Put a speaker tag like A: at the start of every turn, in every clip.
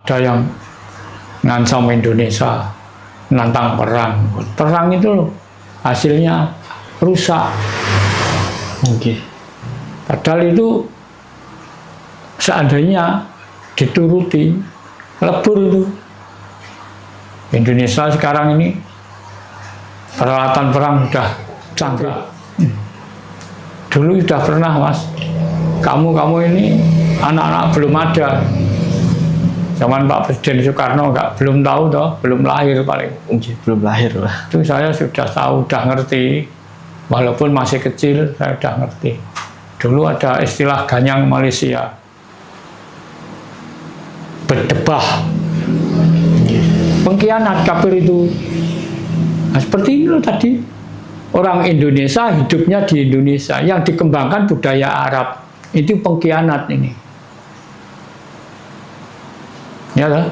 A: Ada yang ngancam Indonesia, nantang perang. Perang itu hasilnya rusak. Padahal itu seandainya dituruti, lebur itu. Indonesia sekarang ini peralatan perang sudah canggih. Dulu sudah pernah, Mas. Kamu ini anak-anak belum ada. Zaman Pak Presiden Soekarno belum tahu toh, belum lahir paling.
B: Belum lahir lah.
A: Itu saya sudah tahu, sudah ngerti. Walaupun masih kecil, saya sudah ngerti. Dulu ada istilah ganyang Malaysia. Berdebah. Pengkhianat kafir itu. Nah, seperti itu tadi. Orang Indonesia hidupnya di Indonesia. Yang dikembangkan budaya Arab. Itu pengkhianat ini. Ya kan?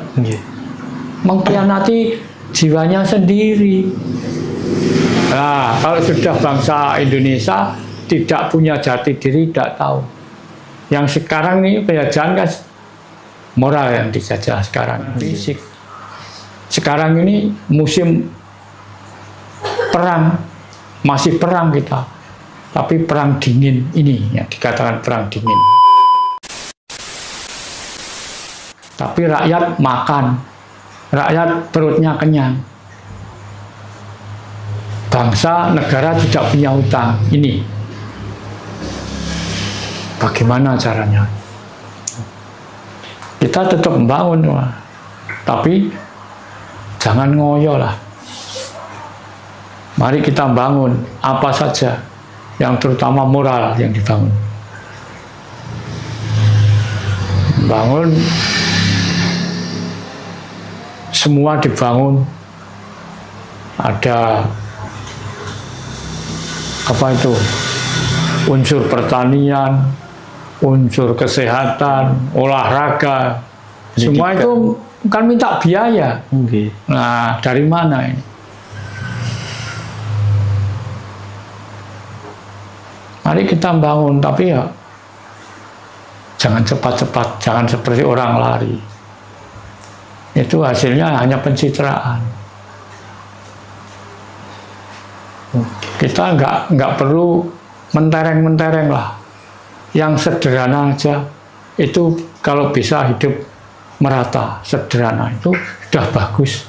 A: Mengkhianati jiwanya sendiri. Nah, kalau sudah bangsa Indonesia tidak punya jati diri, tidak tahu. Yang sekarang ini penjajahan kan moral yang dijajah sekarang, fisik. Sekarang ini musim perang, masih perang kita, tapi perang dingin ini yang dikatakan perang dingin. Tapi rakyat makan, rakyat perutnya kenyang. Bangsa, negara tidak punya hutang. Ini bagaimana caranya? Kita tetap membangun, tapi jangan ngoyo lah. Mari kita bangun apa saja, yang terutama moral yang dibangun. Bangun, semua dibangun. Ada apa itu? Unsur pertanian, unsur kesehatan, olahraga, semua itu kan minta biaya. Nah, dari mana ini? Mari kita bangun, tapi ya jangan cepat-cepat, jangan seperti orang lari. Itu hasilnya hanya pencitraan. Kita nggak perlu mentereng-mentereng lah. Yang sederhana aja, itu kalau bisa hidup merata, sederhana, itu sudah bagus.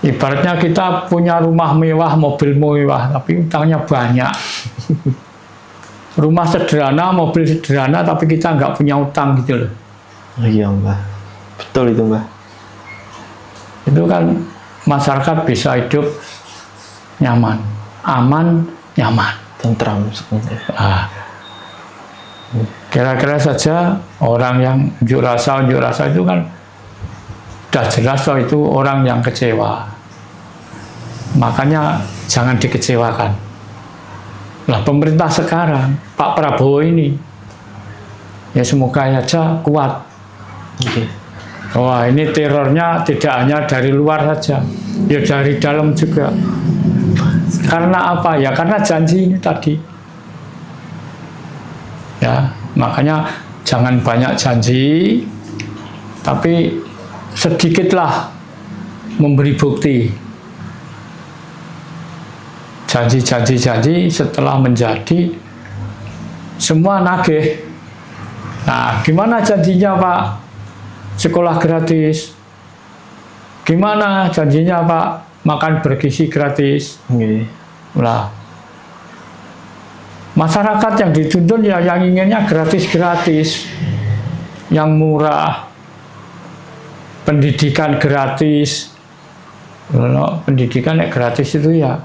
A: Ibaratnya kita punya rumah mewah, mobil mewah, tapi utangnya banyak. Rumah sederhana, mobil sederhana, tapi kita nggak punya utang gitu loh.
B: Iya, Mbak. Betul itu, Mbak.
A: Itu kan masyarakat bisa hidup nyaman, aman, nyaman,
B: tentram.
A: Nah, kira-kira saja orang yang unjuk rasa itu kan sudah jelas loh, itu orang yang kecewa. Makanya jangan dikecewakan. Lah pemerintah sekarang, Pak Prabowo ini, ya semoga aja kuat. Wah, ini terornya tidak hanya dari luar saja, ya dari dalam juga. Karena apa ya? Karena janji ini tadi. Ya, makanya jangan banyak janji, tapi sedikitlah memberi bukti. Janji setelah menjadi semua nagih. Nah, gimana janjinya Pak? Sekolah gratis. Gimana janjinya Pak? Makan bergizi gratis. Nah, masyarakat yang dituntun ya yang inginnya gratis-gratis, yang murah, pendidikan gratis. Kalau pendidikan yang gratis itu ya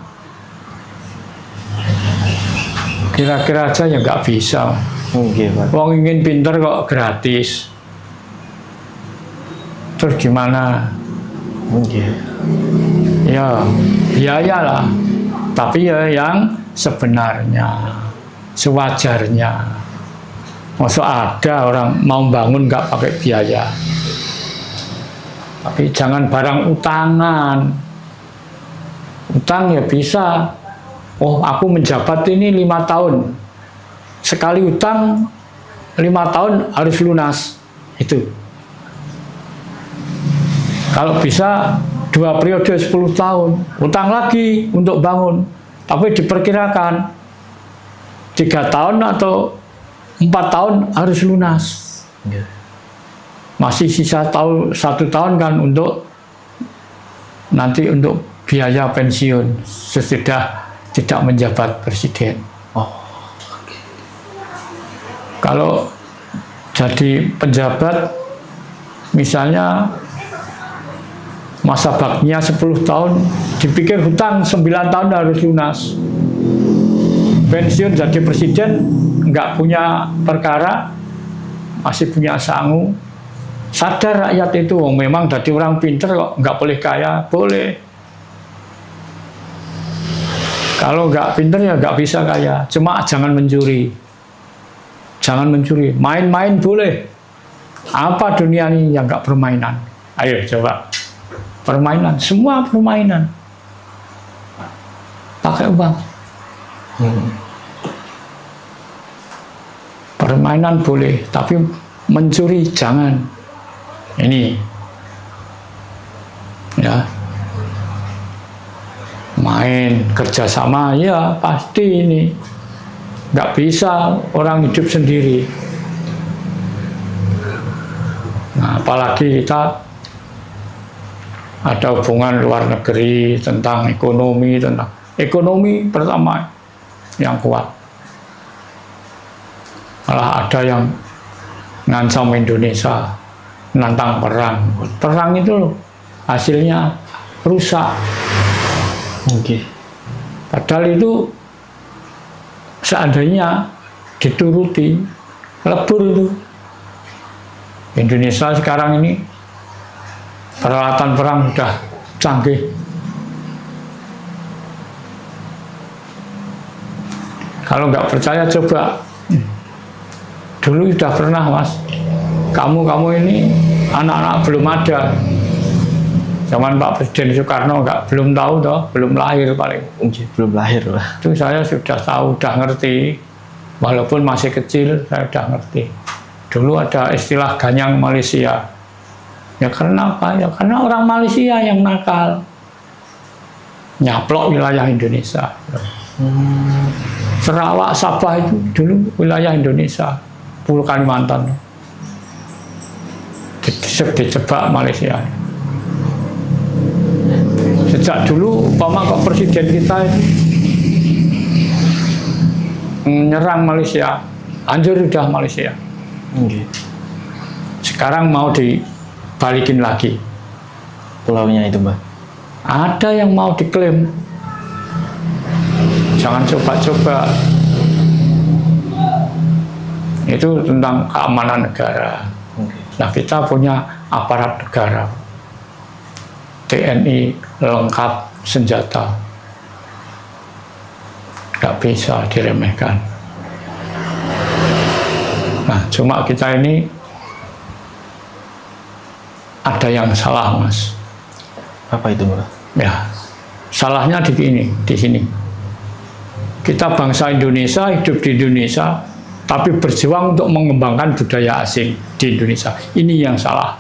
A: kira-kira aja ya nggak bisa. Wong ingin pinter kok gratis. Terus gimana? Ya biaya lah, tapi ya yang sebenarnya, sewajarnya. Maksud ada orang mau bangun nggak pakai biaya. Tapi jangan barang utangan. Utang ya bisa. Oh, aku menjabat ini 5 tahun. Sekali utang 5 tahun harus lunas. Itu. Kalau bisa 2 periode 10 tahun, utang lagi untuk bangun. Tapi diperkirakan 3 tahun atau 4 tahun harus lunas. Masih sisa 1 tahun kan untuk nanti untuk biaya pensiun sesudah tidak menjabat presiden. Kalau jadi penjabat, misalnya masa baktinya 10 tahun, dipikir hutang 9 tahun harus lunas. Pensiun jadi presiden, nggak punya perkara, masih punya sangu. Sadar rakyat itu, memang jadi orang pinter kok, nggak boleh kaya, boleh. Kalau nggak pinter ya nggak bisa kaya, cuma jangan mencuri. Jangan mencuri, main-main boleh. Apa dunia ini yang nggak permainan? Ayo coba, permainan, semua permainan. Pakai uang. Permainan boleh, tapi mencuri jangan. Ini, ya, main kerjasama, ya pasti ini. Nggak bisa orang hidup sendiri. Nah, apalagi kita ada hubungan luar negeri tentang ekonomi pertama yang kuat. Malah ada yang ngancam Indonesia, nantang perang. Perang itu hasilnya rusak. Padahal itu seandainya dituruti, lebur itu. Indonesia sekarang ini peralatan perang sudah canggih. Kalau nggak percaya coba, dulu sudah pernah Mas, kamu ini anak-anak belum ada. Zaman Pak Presiden Soekarno belum tahu toh, belum lahir paling.
B: Belum lahir lah.
A: Itu saya sudah tahu, sudah ngerti. Walaupun masih kecil, saya sudah ngerti. Dulu ada istilah ganyang Malaysia. Ya karena apa? Ya karena orang Malaysia yang nakal. Nyaplok wilayah Indonesia. Sarawak, Sabah itu dulu wilayah Indonesia. Pulau Kalimantan. Dijebak Malaysia. Sejak dulu, kok presiden kita itu menyerang Malaysia, hancur sudah Malaysia. Sekarang mau dibalikin lagi
B: pulaunya itu, Mbak.
A: Ada yang mau diklaim. Jangan coba-coba. Itu tentang keamanan negara. Nah, kita punya aparat negara. TNI lengkap senjata, nggak bisa diremehkan. Nah, cuma kita ini ada yang salah, Mas.
B: Apa itu, Mbak?
A: Ya, salahnya di sini. Kita bangsa Indonesia, hidup di Indonesia, tapi berjuang untuk mengembangkan budaya asing di Indonesia. Ini yang salah.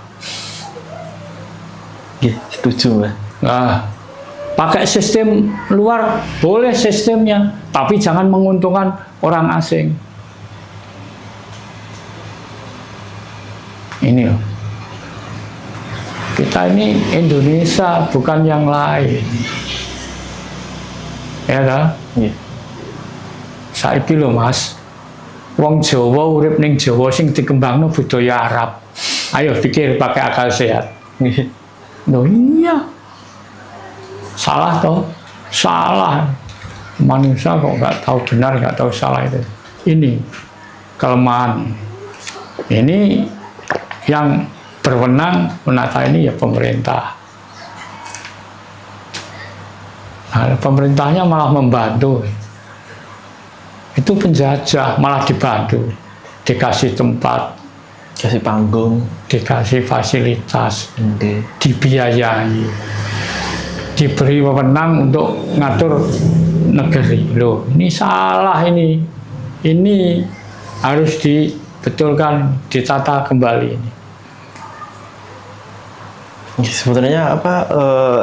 B: Setuju, Mbak.
A: Nah, pakai sistem luar boleh sistemnya, tapi jangan menguntungkan orang asing. Ini loh. Kita ini Indonesia, bukan yang lain. Ya kan? Saiki lho Mas, wong Jawa urip ning Jawa sing dikembangno budaya Arab. Ayo pikir pakai akal sehat. Loh iya. Salah toh? Salah. Manusia kok nggak tahu benar, nggak tahu salah itu. Ini kelemahan. Ini yang berwenang menata ini ya pemerintah. Nah, pemerintahnya malah membantu. Itu penjajah, malah dibantu. Dikasih tempat,
B: dikasih panggung,
A: dikasih fasilitas, dibiayai, diberi wewenang untuk ngatur negeri. Loh, ini salah ini. Ini harus dibetulkan, ditata kembali ini.
B: Sebenarnya apa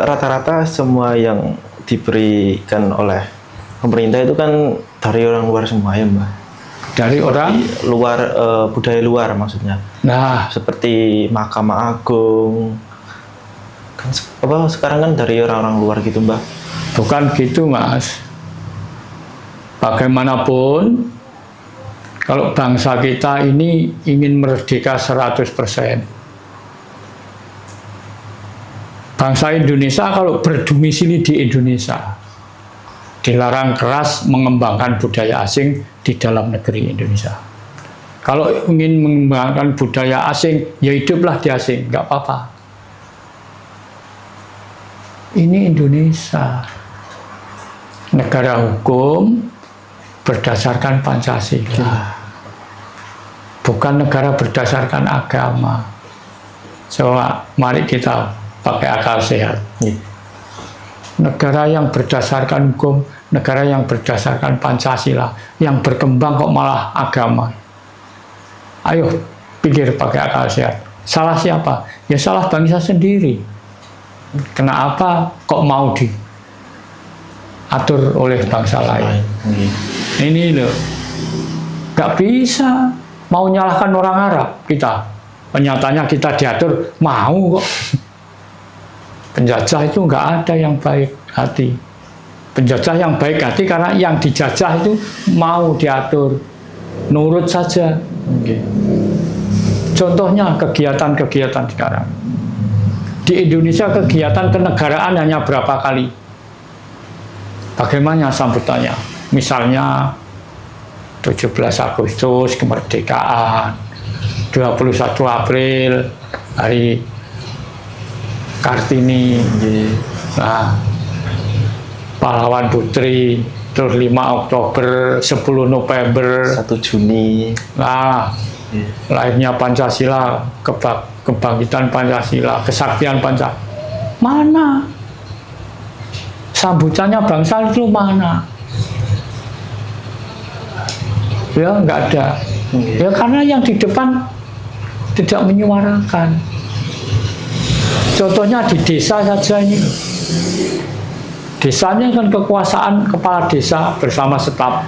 B: rata-rata semua yang diberikan oleh pemerintah itu kan dari orang luar semua ya Mbak.
A: Dari orang
B: Luar budaya luar maksudnya.
A: nah
B: Seperti Mahkamah Agung. Kan apa sekarang kan dari orang-orang luar gitu Mbak.
A: bukan gitu Mas. Bagaimanapun kalau bangsa kita ini ingin merdeka 100%. Bangsa Indonesia kalau berdomisili di Indonesia dilarang keras mengembangkan budaya asing di dalam negeri Indonesia. Kalau ingin mengembangkan budaya asing, ya hiduplah di asing, nggak apa-apa. Ini Indonesia, negara hukum berdasarkan Pancasila, bukan negara berdasarkan agama. Coba mari kita pakai akal sehat. Negara yang berdasarkan hukum, negara yang berdasarkan Pancasila, yang berkembang kok malah agama. Ayo pikir pakai akal sehat. Salah siapa? Ya salah bangsa sendiri. Kenapa kok mau diatur oleh bangsa lain? Ini loh, gak bisa mau nyalahkan orang Arab kita. Nyatanya kita diatur, mau kok. Penjajah itu nggak ada yang baik hati. Penjajah yang baik hati karena yang dijajah itu mau diatur, nurut saja. Contohnya kegiatan-kegiatan sekarang. Di Indonesia kegiatan kenegaraan hanya berapa kali? Bagaimana sambutannya? Misalnya 17 Agustus kemerdekaan, 21 April hari Kartini, nah, Pahlawan Putri, terus 5 Oktober, 10 November,
B: 1 Juni,
A: nah, lahirnya Pancasila, kebangkitan Pancasila, kesaktian Pancasila. Mana? Sambutannya bangsa itu mana? Ya, nggak ada. Ya karena yang di depan tidak menyuarakan. Contohnya di desa saja ini. Desanya kan kekuasaan kepala desa bersama staf.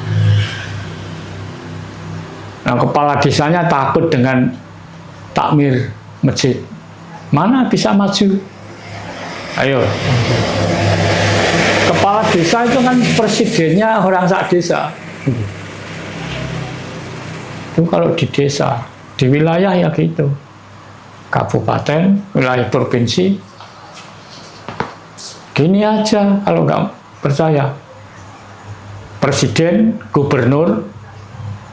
A: Nah, kepala desanya takut dengan takmir masjid. Mana bisa maju? Ayo. Kepala desa itu kan presidennya orang sak desa. Itu kalau di desa, di wilayah ya gitu. Kabupaten, wilayah provinsi, gini aja kalau nggak percaya. Presiden, gubernur,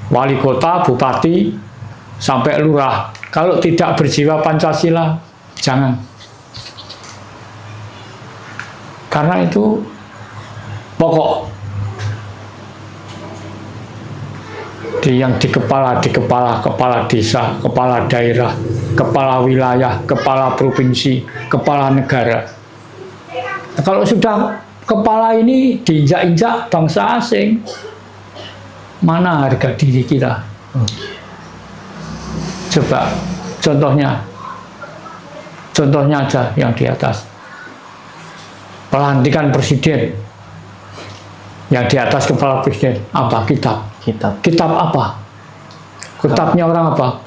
A: wali kota, bupati, sampai lurah. Kalau tidak berjiwa Pancasila, jangan. Karena itu pokok. Yang di kepala desa, kepala daerah, kepala wilayah, kepala provinsi, kepala negara. Nah, kalau sudah kepala ini diinjak-injak bangsa asing, mana harga diri kita? Coba contohnya aja yang di atas. Pelantikan presiden, yang di atas kepala presiden apa? Kitab apa? Kitabnya orang apa?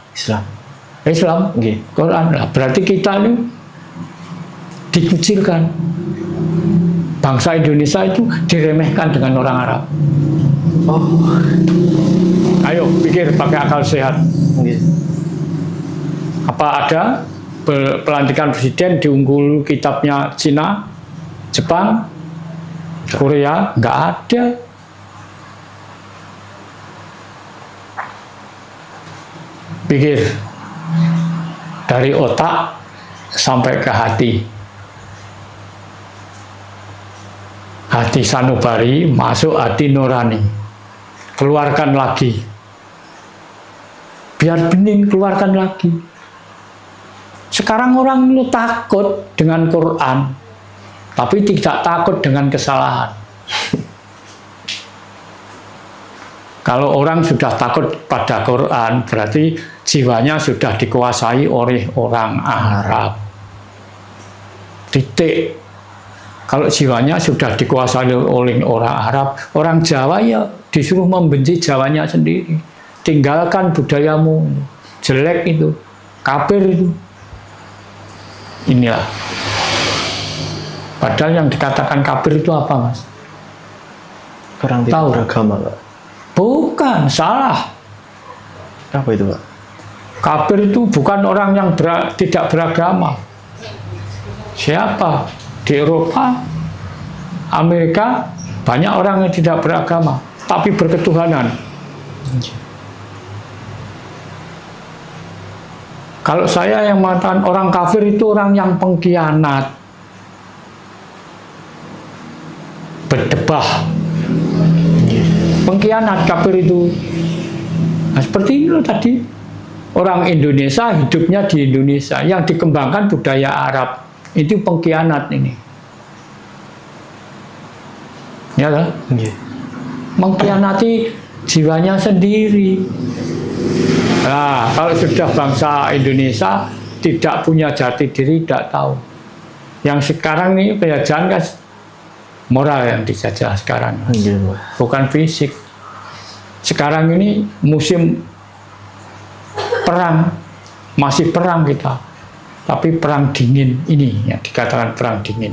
A: Islam. Quran. Nah, berarti kita ini dikucilkan. Bangsa Indonesia itu diremehkan dengan orang Arab. Ayo pikir pakai akal sehat. Apa ada pelantikan presiden diunggul kitabnya Cina, Jepang, Korea? Nggak ada. Pikir dari otak sampai ke hati. Hati sanubari masuk hati nurani. Keluarkan lagi. Biar bening, keluarkan lagi. Sekarang orang itu takut dengan Quran, tapi tidak takut dengan kesalahan. Kalau orang sudah takut pada Quran, berarti jiwanya sudah dikuasai oleh orang Arab. Titik. Kalau jiwanya sudah dikuasai oleh orang Arab, orang Jawa ya disuruh membenci Jawanya sendiri. Tinggalkan budayamu, jelek itu, kafir itu. Inilah. Padahal yang dikatakan kafir itu apa, Mas?
B: Orang tidak beragama, Pak.
A: Bukan, salah.
B: Apa itu, Pak?
A: Kafir itu bukan orang yang tidak beragama. Siapa? Di Eropa, Amerika, banyak orang yang tidak beragama, tapi berketuhanan. Kalau saya yang mengatakan orang kafir itu orang yang pengkhianat, berdebah, pengkhianat kafir itu. Nah, seperti itu tadi. Orang Indonesia hidupnya di Indonesia, yang dikembangkan budaya Arab, itu pengkhianat ini. Ya kan? Mengkhianati jiwanya sendiri. Nah, kalau sudah bangsa Indonesia tidak punya jati diri, tidak tahu. Yang sekarang ini penjajahan kan moral yang dijajah sekarang, bukan fisik. Sekarang ini musim perang, masih perang kita, tapi perang dingin ini yang dikatakan perang dingin.